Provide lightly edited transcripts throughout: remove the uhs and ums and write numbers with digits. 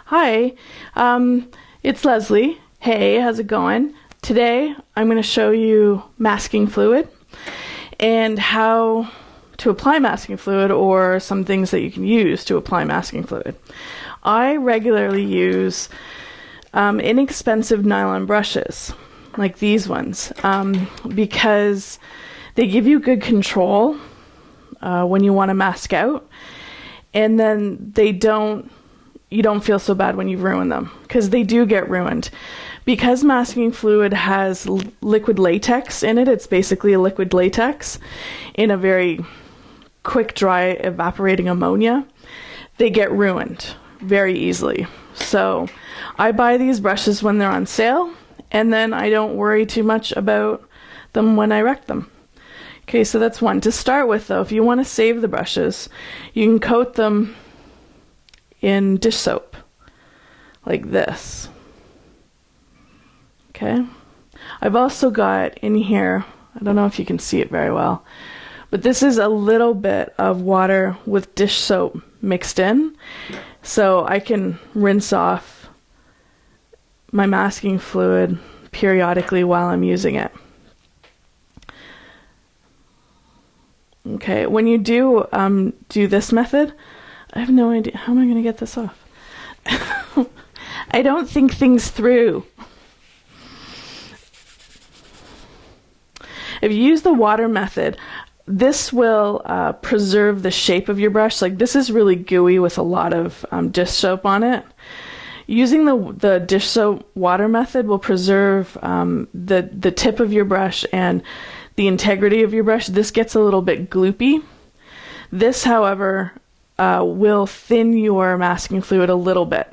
Hi, it's Leslie. Hey, how's it going? Today I'm going to show you masking fluid and how to apply masking fluid, or some things that you can use to apply masking fluid. I regularly use inexpensive nylon brushes like these ones because they give you good control when you want to mask out, and then you don't feel so bad when you ruin them, because they do get ruined. Because masking fluid has liquid latex in it, it's basically a liquid latex in a very quick dry evaporating ammonia, they get ruined very easily. So I buy these brushes when they're on sale, and then I don't worry too much about them when I wreck them. Okay, so that's one. To start with though, if you want to save the brushes, you can coat them in dish soap like this. Okay, I've also got in here, I don't know if you can see it very well, but this is a little bit of water with dish soap mixed in, so I can rinse off my masking fluid periodically while I'm using it. Okay, when you do this method, I have no idea, how am I going to get this off? I don't think things through. If you use the water method, this will preserve the shape of your brush. Like, this is really gooey with a lot of dish soap on it. Using the dish soap water method will preserve the tip of your brush and the integrity of your brush. This gets a little bit gloopy. This, however, will thin your masking fluid a little bit.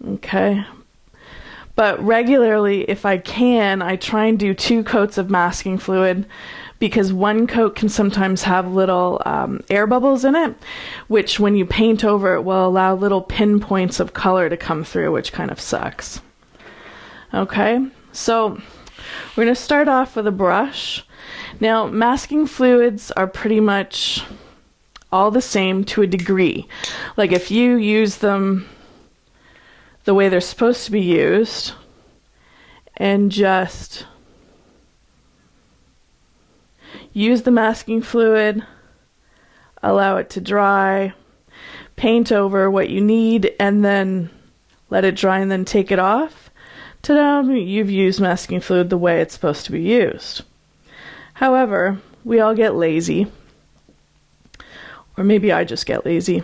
Okay. But regularly, if I can, I try and do 2 coats of masking fluid, because one coat can sometimes have little air bubbles in it, which when you paint over it will allow little pinpoints of color to come through, which kind of sucks. Okay, so we're going to start off with a brush. Now, masking fluids are pretty much all the same to a degree. Like, if you use them the way they're supposed to be used, and just use the masking fluid, allow it to dry, paint over what you need, and then let it dry and then take it off, ta-da, you've used masking fluid the way it's supposed to be used. However, we all get lazy, or maybe I just get lazy,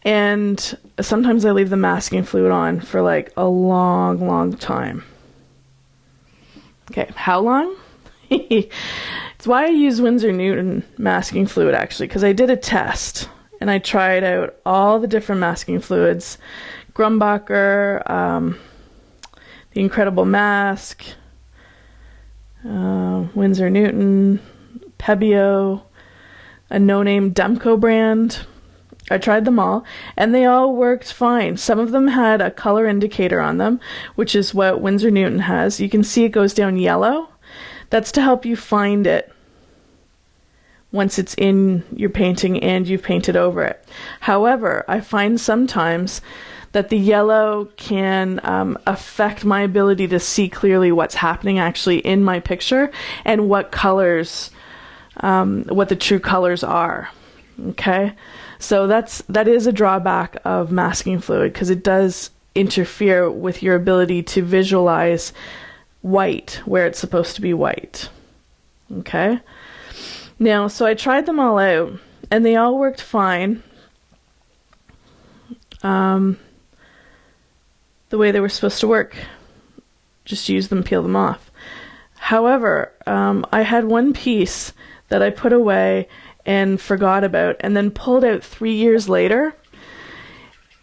and sometimes I leave the masking fluid on for like a long time. Okay, how long? It's why I use Winsor Newton masking fluid, actually, because I did a test and I tried out all the different masking fluids. Grumbacher, the Incredible Mask, Winsor Newton, Pebeo, a no-name Demco brand. I tried them all, and they all worked fine. Some of them had a color indicator on them, which is what Winsor Newton has. You can see it goes down yellow. That's to help you find it once it's in your painting and you've painted over it. However, I find sometimes that the yellow can affect my ability to see clearly what's happening actually in my picture and what colors, what the true colors are. Okay, so that is a drawback of masking fluid, because it does interfere with your ability to visualize white where it's supposed to be white. Okay, now, so I tried them all out and they all worked fine the way they were supposed to work. Just use them, peel them off. However, I had one piece that I put away and forgot about, and then pulled out 3 years later,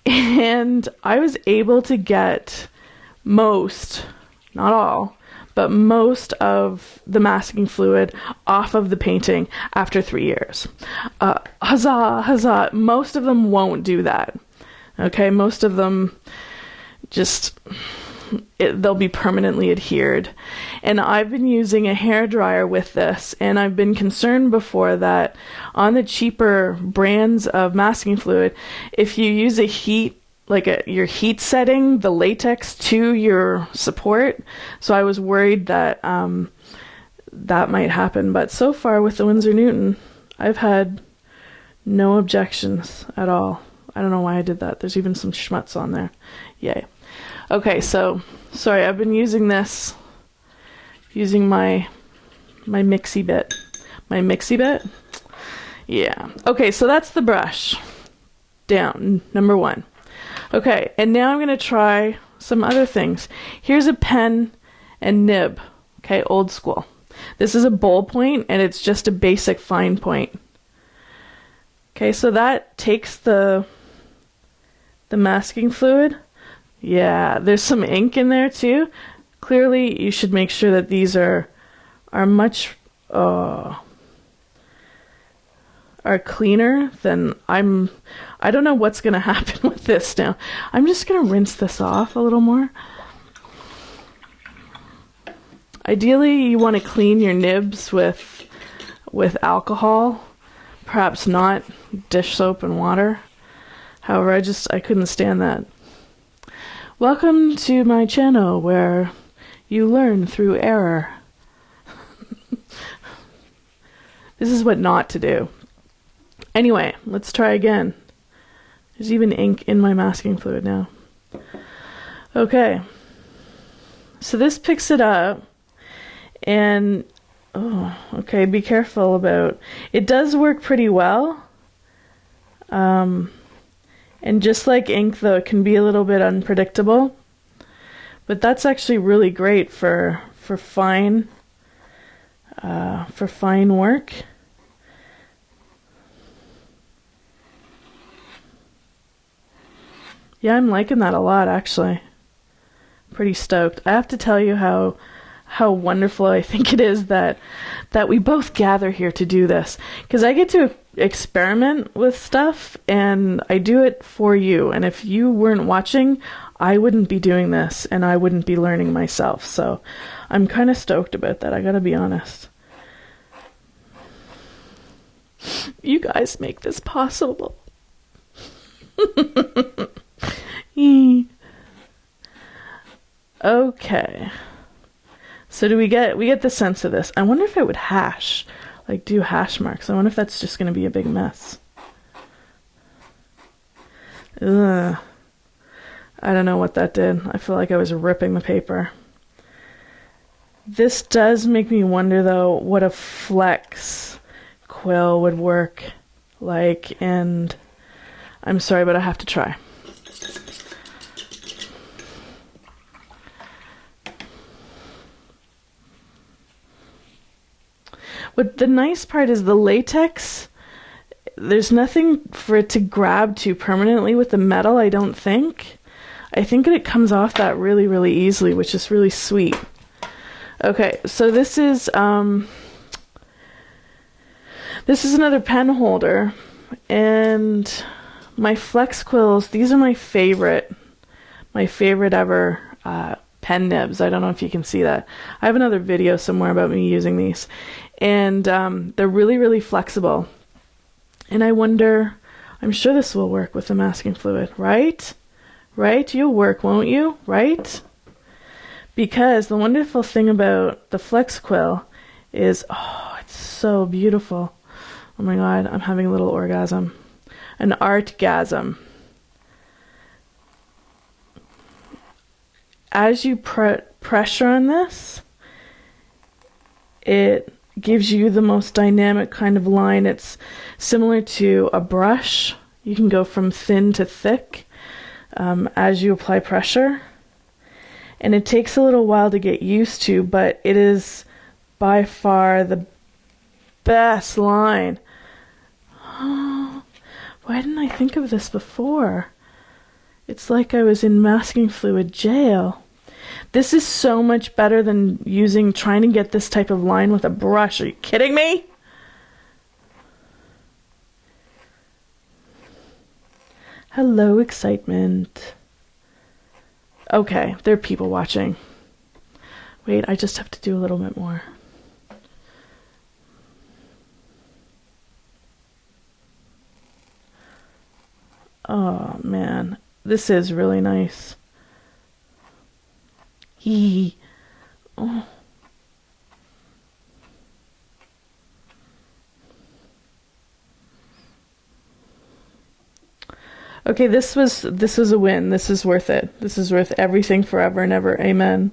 and I was able to get most, not all, but most of the masking fluid off of the painting after 3 years. Huzzah, huzzah. Most of them won't do that. Okay, most of them just they'll be permanently adhered. And I've been using a hairdryer with this, and I've been concerned before that on the cheaper brands of masking fluid, if you use a heat your heat setting the latex to your support. So I was worried that that might happen. But so far with the Winsor Newton, I've had no objections at all. I don't know why I did that. There's even some schmutz on there. Yay. Okay, so sorry, I've been using this, using my mixie bit. My mixie bit? Yeah. Okay, so that's the brush. Down, number 1. Okay, and now I'm going to try some other things. Here's a pen and nib. Okay, old school. This is a ballpoint, and it's just a basic fine point. Okay, so that takes the masking fluid. Yeah, there's some ink in there too. Clearly, you should make sure that these are much are cleaner than I don't know what's going to happen with this now. I'm just going to rinse this off a little more. Ideally, you want to clean your nibs with alcohol, perhaps not dish soap and water. However, I couldn't stand that. Welcome to my channel where you learn through error. This is what not to do. Anyway, let's try again. There's even ink in my masking fluid now. Okay. So this picks it up, and okay, be careful about it. Does work pretty well. And just like ink, though, it can be a little bit unpredictable. But that's actually really great for fine work. Yeah, I'm liking that a lot, actually. Pretty stoked. I have to tell you how wonderful I think it is that we both gather here to do this, because I get to experiment with stuff and I do it for you, and if you weren't watching, I wouldn't be doing this and I wouldn't be learning myself. So I'm kind of stoked about that, I gotta be honest. You guys make this possible. Okay, so we get the sense of this. I wonder if it would hash, like do hash marks. I wonder if that's just going to be a big mess. Ugh. I don't know what that did. I feel like I was ripping the paper. This does make me wonder, though, what a flex quill would work like, and I'm sorry, but I have to try. What the nice part is the latex, there's nothing for it to grab to permanently with the metal, I don't think. I think that it comes off that really, really easily, which is really sweet. Okay, so this is another pen holder, and my flex quills, these are my favorite ever pen nibs. I don't know if you can see that. I have another video somewhere about me using these. And they're really, really flexible. And I wonder, I'm sure this will work with the masking fluid, right? Right? You'll work, won't you? Right? Because the wonderful thing about the flex quill is, oh, it's so beautiful. Oh my God, I'm having a little orgasm. An artgasm. As you pressure on this, it gives you the most dynamic kind of line. It's similar to a brush. You can go from thin to thick as you apply pressure. And it takes a little while to get used to, but it is by far the best line. Oh, why didn't I think of this before? It's like I was in masking fluid jail. This is so much better than trying to get this type of line with a brush. Are you kidding me? Hello, excitement. Okay, there are people watching. Wait, I just have to do a little bit more. Oh, man. This is really nice. Hee. Oh. Okay, this was a win. This is worth it. This is worth everything forever and ever. Amen.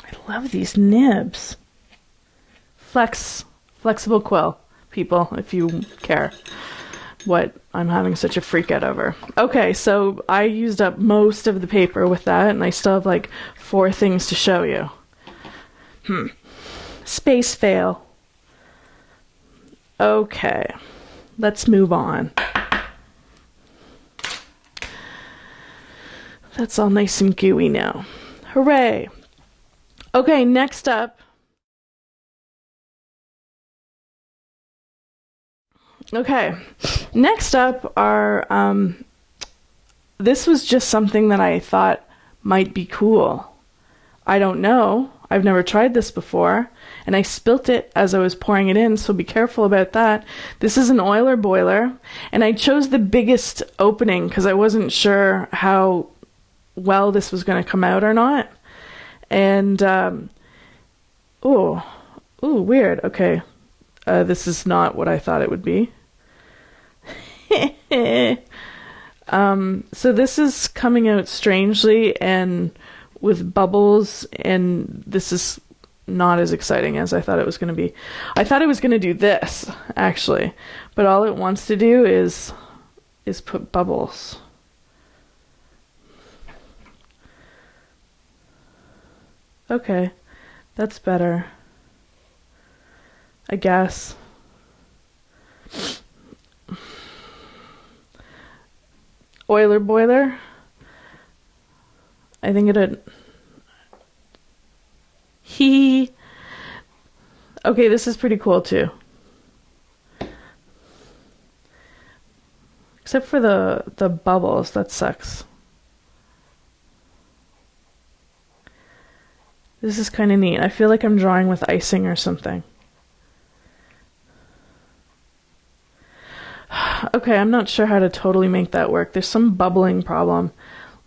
I love these nibs. Flexible quill, people, if you care what I'm having such a freak out over. Okay, so I used up most of the paper with that, and I still have like 4 things to show you. Space fail. Okay, let's move on. That's all nice and gooey now. Hooray! Okay, next up. Okay, next up are, this was just something that I thought might be cool. I don't know. I've never tried this before, and I spilt it as I was pouring it in, so be careful about that. This is an oiler boiler, and I chose the biggest opening because I wasn't sure how well this was going to come out or not. And, ooh, weird. Okay, this is not what I thought it would be. So this is coming out strangely and with bubbles, and this is not as exciting as I thought it was going to be. I thought it was going to do this, actually, but all it wants to do is put bubbles. Okay, that's better, I guess. Oiler boiler. I think it'd... Okay, this is pretty cool too. Except for the bubbles, that sucks. This is kind of neat. I feel like I'm drawing with icing or something. Okay, I'm not sure how to totally make that work. There's some bubbling problem.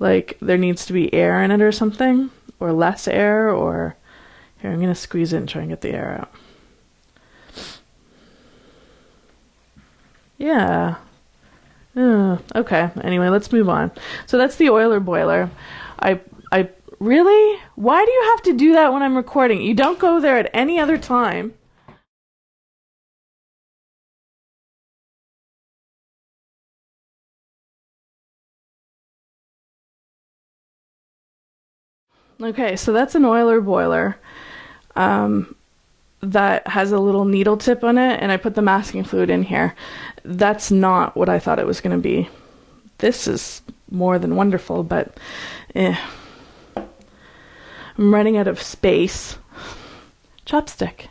Like there needs to be air in it or something, or less air, or... Here, I'm going to squeeze it and try and get the air out. Yeah. Okay, anyway, let's move on. So that's the oiler boiler. I really? Why do you have to do that when I'm recording? You don't go there at any other time. Okay, so that's an oiler boiler that has a little needle tip on it, and I put the masking fluid in here. That's not what I thought it was going to be. This is more than wonderful, but I'm running out of space. Chopstick.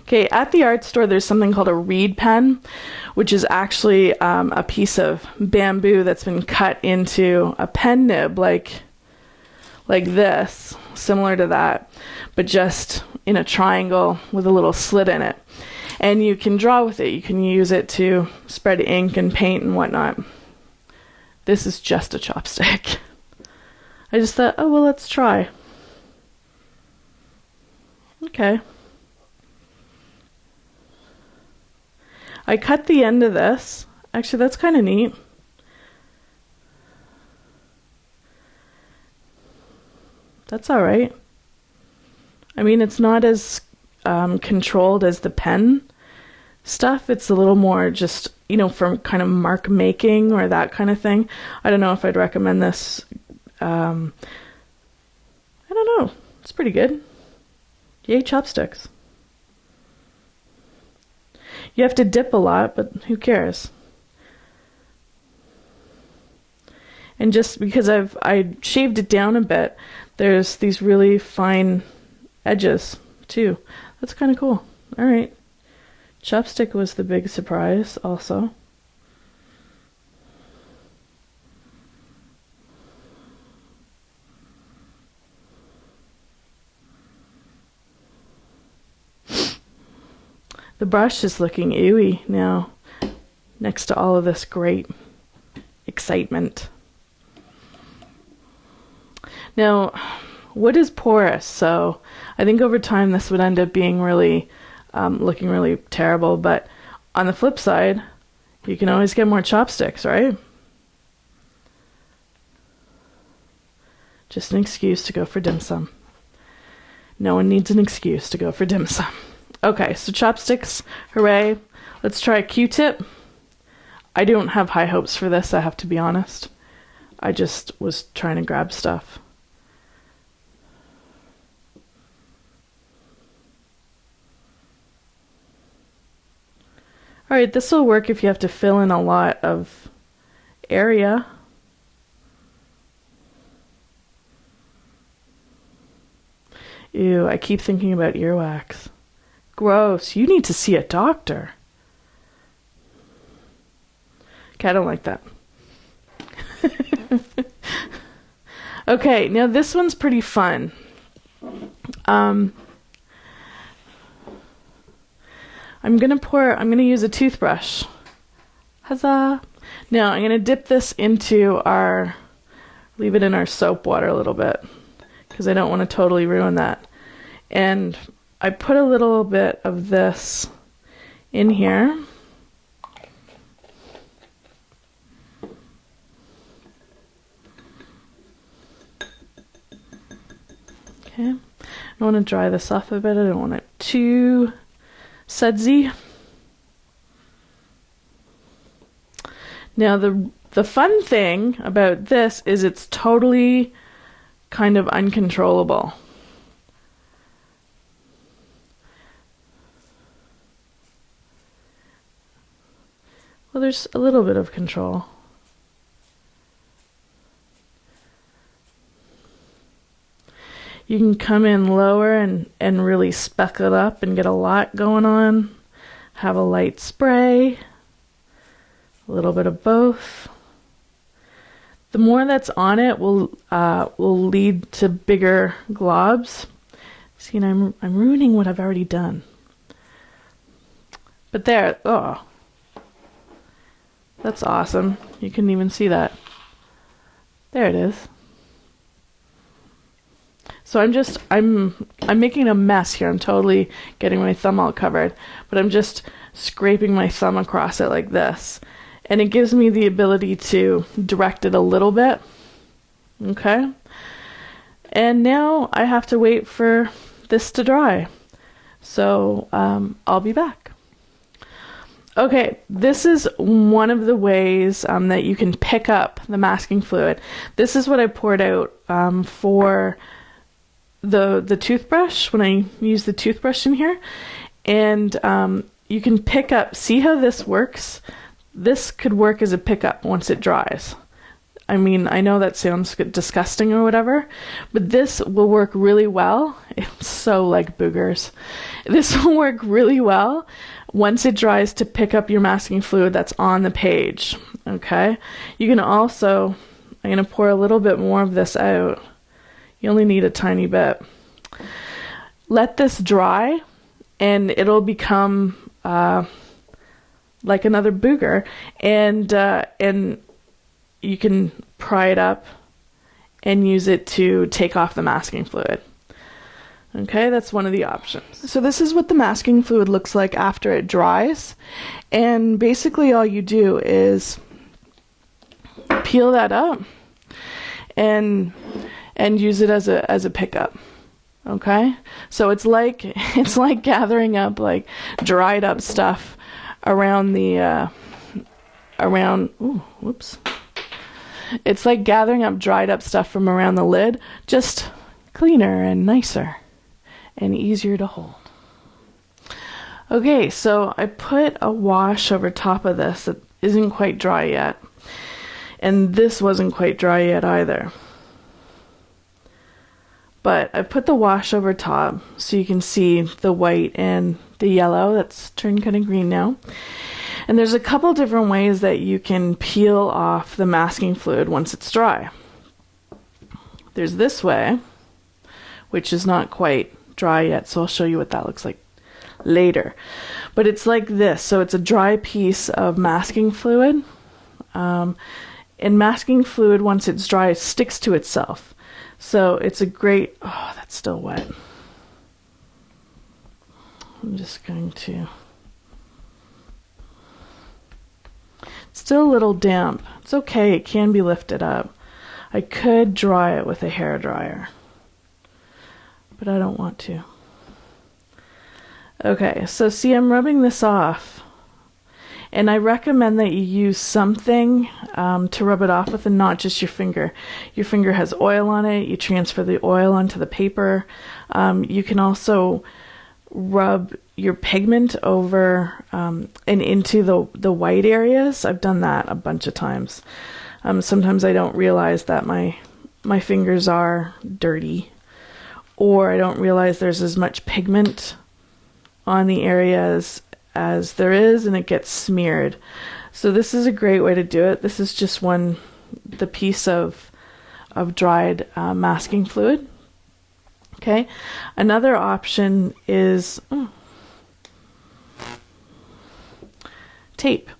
Okay, at the art store there's something called a reed pen, which is actually a piece of bamboo that's been cut into a pen nib like this, similar to that, but just in a triangle with a little slit in it. And you can draw with it. You can use it to spread ink and paint and whatnot. This is just a chopstick. I just thought, oh, well, let's try. Okay. I cut the end of this. Actually, that's kind of neat. That's all right. I mean, it's not as controlled as the pen stuff. It's a little more just, you know, for kind of mark making or that kind of thing. I don't know if I'd recommend this. I don't know. It's pretty good. Yay, chopsticks. You have to dip a lot, but who cares? And just because I shaved it down a bit, there's these really fine edges too. That's kind of cool. All right. Chopstick was the big surprise also. The brush is looking ooey now, next to all of this great excitement. Now, wood is porous, so I think over time this would end up being really, looking really terrible, but on the flip side, you can always get more chopsticks, right? Just an excuse to go for dim sum. No one needs an excuse to go for dim sum. Okay, so chopsticks, hooray. Let's try a Q-tip. I don't have high hopes for this, I have to be honest. I just was trying to grab stuff. Alright, this will work if you have to fill in a lot of area. Ew, I keep thinking about earwax. Gross, you need to see a doctor. Okay, I don't like that. Okay, now this one's pretty fun. I'm gonna use a toothbrush. Huzzah! Now I'm gonna dip this into leave it in our soap water a little bit, because I don't want to totally ruin that. And I put a little bit of this in here. Okay, I want to dry this off a bit. I don't want it too sudsy. Now the fun thing about this is it's totally kind of uncontrollable. Well, there's a little bit of control. You can come in lower and really speck it up and get a lot going on. Have a light spray, a little bit of both. The more that's on it will lead to bigger globs. See, and I'm ruining what I've already done. But there, oh, that's awesome. You couldn't even see that. There it is. So I'm making a mess here. I'm totally getting my thumb all covered, but I'm just scraping my thumb across it like this. And it gives me the ability to direct it a little bit. Okay. And now I have to wait for this to dry. So I'll be back. Okay, this is one of the ways that you can pick up the masking fluid. This is what I poured out for the toothbrush, when I use the toothbrush in here. And you can pick up, see how this works? This could work as a pickup once it dries. I mean, I know that sounds disgusting or whatever, but this will work really well. It's so like boogers. This will work really well once it dries to pick up your masking fluid that's on the page. Okay? You can also, I'm going to pour a little bit more of this out. You only need a tiny bit. Let this dry and it'll become like another booger, and you can pry it up and use it to take off the masking fluid. Okay, that's one of the options. So this is what the masking fluid looks like after it dries, and basically all you do is peel that up and use it as a pickup. Okay, so it's like gathering up like dried up stuff around the it's like gathering up dried up stuff from around the lid, just cleaner and nicer and easier to hold. Okay, so I put a wash over top of this that isn't quite dry yet, and this wasn't quite dry yet either. But I put the wash over top so you can see the white and the yellow that's turned kind of green now. And there's a couple different ways that you can peel off the masking fluid once it's dry. There's this way, which is not quite dry yet, so I'll show you what that looks like later. But it's like this, so it's a dry piece of masking fluid. And masking fluid, once it's dry, it sticks to itself. So it's a great, oh, that's still wet. I'm just going to, it's still a little damp. It's okay, it can be lifted up. I could dry it with a hair dryer, but I don't want to. Okay, so see, I'm rubbing this off, and I recommend that you use something to rub it off with and not just your finger. Your finger has oil on it, you transfer the oil onto the paper. You can also rub your pigment over and into the white areas. I've done that a bunch of times. Sometimes I don't realize that my fingers are dirty, or I don't realize there's as much pigment on the areas as there is, and it gets smeared. So this is a great way to do it. This is just the piece of dried masking fluid. Okay, another option is tape.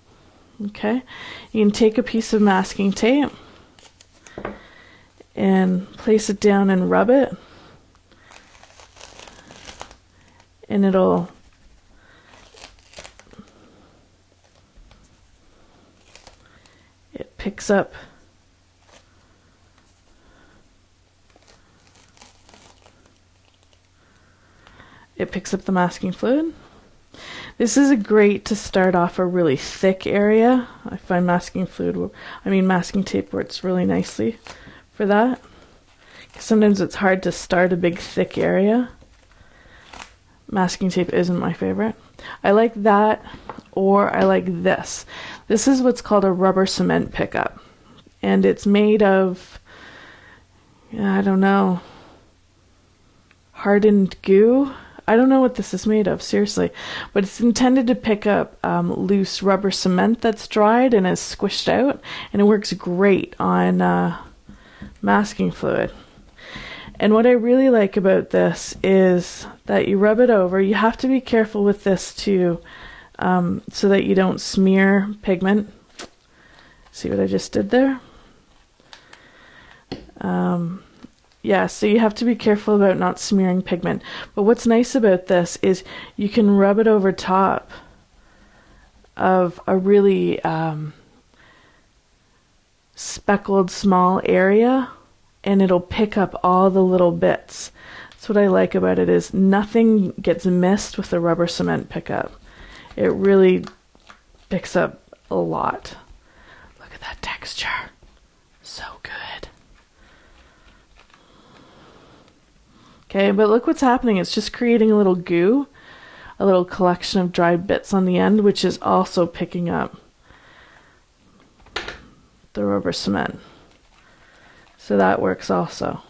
Okay, you can take a piece of masking tape and place it down and rub it, and it picks up the masking fluid. This is great to start off a really thick area. I find masking tape works really nicely for that. Sometimes it's hard to start a big thick area. Masking tape isn't my favorite. I like that, or I like this. This is what's called a rubber cement pickup, and it's made of, I don't know, hardened goo. I don't know what this is made of, seriously, but it's intended to pick up loose rubber cement that's dried and is squished out, and it works great on masking fluid. And what I really like about this is that you rub it over. You have to be careful with this too, so that you don't smear pigment. See what I just did there? Yeah, so you have to be careful about not smearing pigment. But what's nice about this is you can rub it over top of a really speckled small area, and it'll pick up all the little bits. That's what I like about it, is nothing gets missed with the rubber cement pickup. It really picks up a lot. Look at that texture. So good. Okay, but look what's happening. It's just creating a little goo, a little collection of dried bits on the end, which is also picking up the rubber cement. So that works also.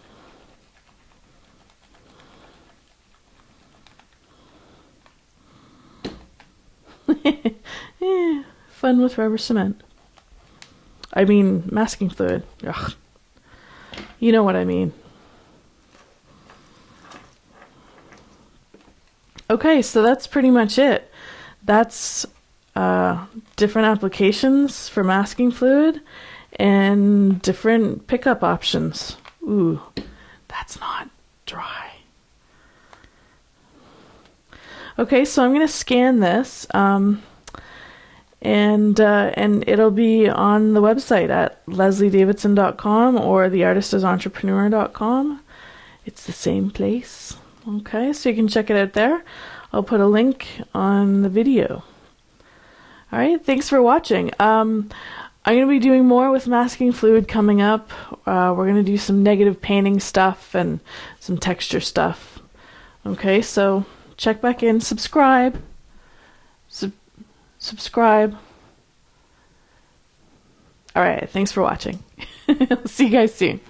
Fun with rubber cement. I mean, masking fluid. Ugh. You know what I mean. Okay, so that's pretty much it. That's different applications for masking fluid and different pickup options. Ooh, that's not dry. Okay, so I'm going to scan this, and it'll be on the website at lesliedavidson.com or theartistasentrepreneur.com. It's the same place. Okay, so you can check it out there. I'll put a link on the video. All right, thanks for watching. I'm going to be doing more with masking fluid coming up. We're going to do some negative painting stuff and some texture stuff. Okay, so check back in, subscribe. Subscribe. All right, thanks for watching. I'll see you guys soon.